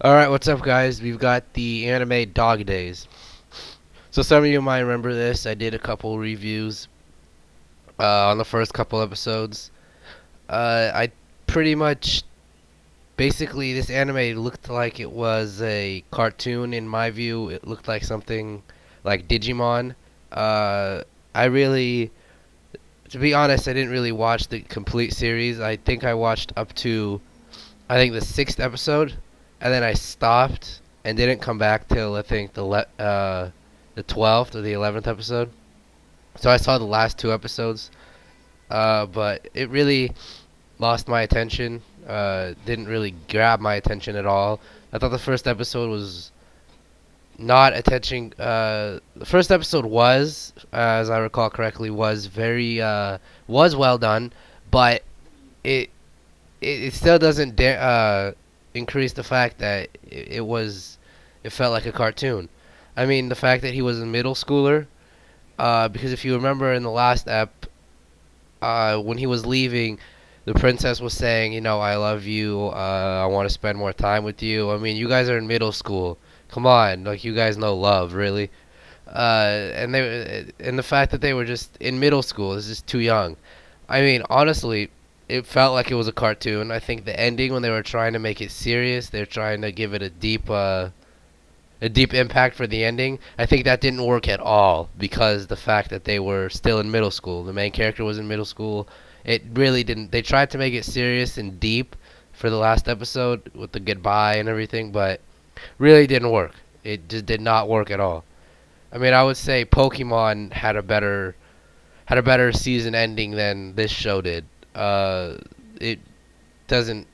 Alright, what's up, guys? We've got the anime Dog Days. So, some of you might remember this. I did a couple reviews on the first couple episodes. I pretty much, basically, this anime looked like it was a cartoon in my view. It looked like something like Digimon. Uh, I really, to be honest, I didn't really watch the complete series. I think I watched up to the sixth episode, and then I stopped and didn't come back till I think the 12th or the 11th episode. So I saw the last two episodes, but it really lost my attention. Didn't really grab my attention at all. I thought the first episode was not attention. The first episode was, as I recall correctly, was was well done, but it it still doesn't increase the fact that it felt like a cartoon. I mean, the fact that he was a middle schooler, because if you remember in the last when he was leaving, the princess was saying, I love you, I want to spend more time with you. I mean, you guys are in middle school. Come on, like you guys know love, really. And the fact that they were just in middle school is just too young. I mean, honestly, it felt like it was a cartoon. I think the ending, when they were trying to make it serious, they're trying to give it a deep impact for the ending. I think that didn't work at all because the fact that they were still in middle school, the main character was in middle school. It really didn't. They tried to make it serious and deep for the last episode with the goodbye and everything, but really didn't work. It just did not work at all. I mean, I would say Pokemon had a better season ending than this show did. It doesn't.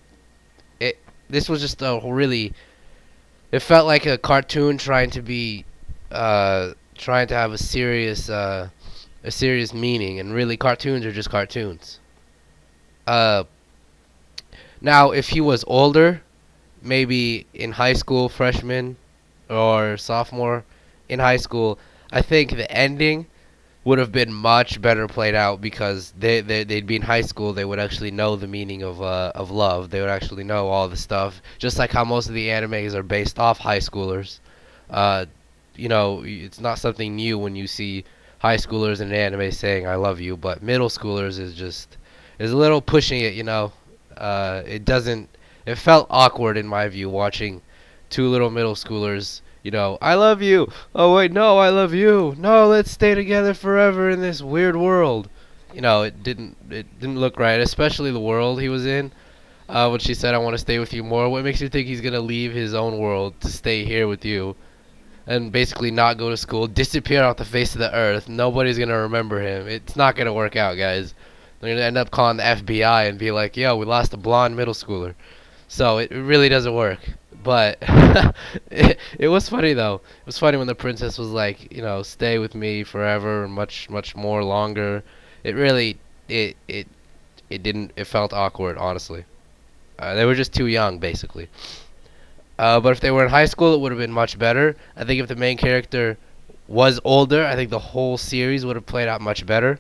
It This was just a really. It felt like a cartoon trying to have a serious meaning, and really cartoons are just cartoons. Uh, Now if he was older, maybe in high school, freshman or sophomore in high school, I think the ending would have been much better played out because they'd be in high school. They would actually know the meaning of love. They would actually know all the stuff, just like how most of the animes are based off high schoolers. Uh, it's not something new when you see high schoolers in an anime saying "I love you," but middle schoolers is a little pushing it. It doesn't. It felt awkward in my view watching two little middle schoolers, I love you. Oh wait, no, I love you. No, let's stay together forever in this weird world. It didn't look right, especially the world he was in. When she said, "I want to stay with you more," what makes you think he's gonna leave his own world to stay here with you and basically not go to school, disappear off the face of the earth? Nobody's gonna remember him. It's not gonna work out, guys. They're gonna end up calling the FBI and be like, "Yo, we lost a blonde middle schooler." So it really doesn't work. But it was funny though. It was funny when the princess was like, stay with me forever, much much more longer. It really it it it didn't. It felt awkward, honestly. They were just too young, basically. But if they were in high school, it would have been much better. I think if the main character was older, I think the whole series would have played out much better.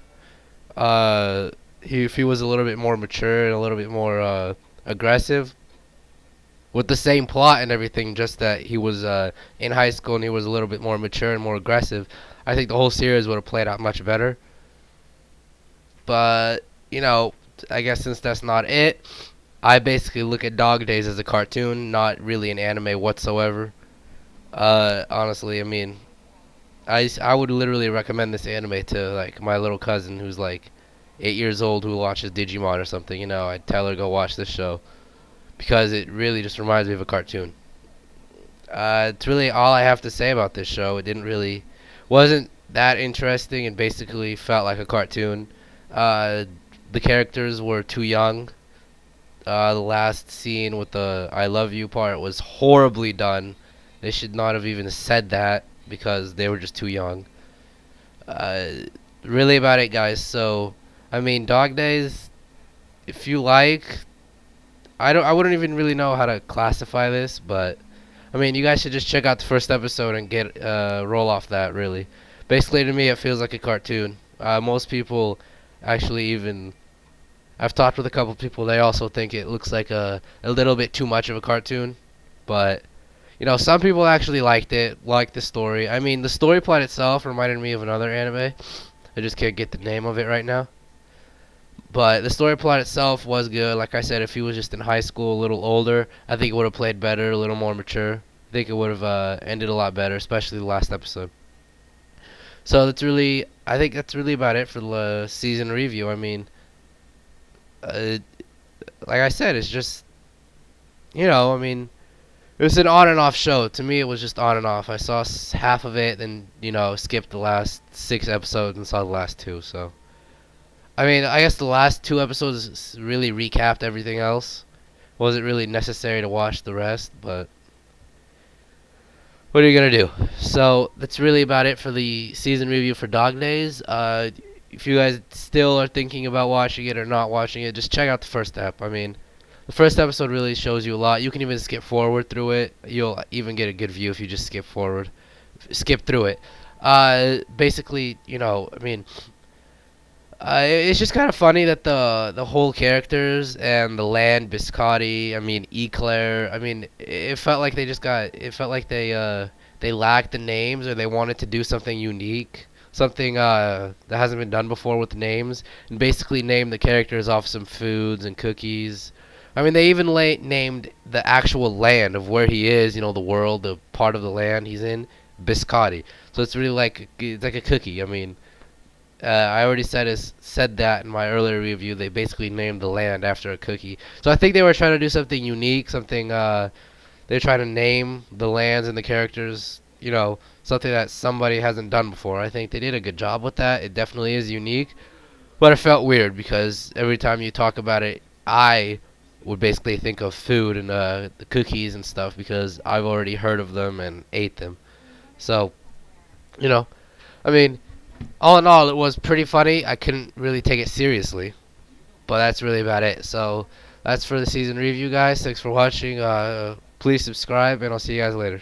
If he was a little bit more mature and a little bit more aggressive, with the same plot and everything, just that he was in high school and he was a little bit more mature and more aggressive, I think the whole series would have played out much better. But, I guess since that's not it, I basically look at Dog Days as a cartoon, not really an anime whatsoever. Honestly, I mean, I would literally recommend this anime to like my little cousin who's like 8 years old who watches Digimon or something. I'd tell her go watch this show because it really just reminds me of a cartoon. It's really all I have to say about this show. It didn't really wasn't that interesting and basically felt like a cartoon. Uh, the characters were too young. The last scene with the "I love you" part was horribly done. They should not have even said that because they were just too young. Uh, Really about it, guys. So, I mean, Dog Days. If you like, I wouldn't even really know how to classify this, but I mean, you guys should just check out the first episode and get roll off that. Really, basically to me, it feels like a cartoon. Most people actually even I've talked with a couple people. They also think it looks like a little bit too much of a cartoon, but Some people actually liked the story. I mean, the story plot itself reminded me of another anime. I just can't get the name of it right now. But the story plot itself was good. Like I said, if he was just in high school, a little older, I think it would have played better, a little more mature. I think it would have ended a lot better, especially the last episode. So I think that's really about it for the season review. I mean, uh, like I said, it's just, I mean, it was an on and off show. To me, it was just on and off. I saw half of it, then skipped the last 6 episodes and saw the last two. So I mean, I guess the last 2 episodes really recapped everything else. Wasn't really necessary to watch the rest, but what are you gonna do? So that's really about it for the season review for Dog Days. If you guys still are thinking about watching it or not watching it, just check out the first ep. I mean, the first episode really shows you a lot. You can even skip forward through it. You'll even get a good view if you just skip through it. Basically, I mean, it's just kind of funny that the whole characters and the land Biscotti, I mean Eclair, I mean it felt like it felt like they lacked the names or they wanted to do something unique, something that hasn't been done before with the names, and basically name the characters off some foods and cookies. I mean they even named the actual land of where he is, the world, the part of the land he's in, Biscotti. So it's really like it's like a cookie. I mean I already said that in my earlier review. They basically named the land after a cookie. So I think they were trying to do something unique, something they're trying to name the lands and the characters, something that somebody hasn't done before. I think they did a good job with that. It definitely is unique, but it felt weird because every time you talk about it, I would basically think of food and the cookies and stuff because I've already heard of them and ate them. So, you know, I mean, all in all, it was pretty funny. I couldn't really take it seriously, but that's really about it. So that's for the season review, guys. Thanks for watching. Please subscribe, and I'll see you guys later.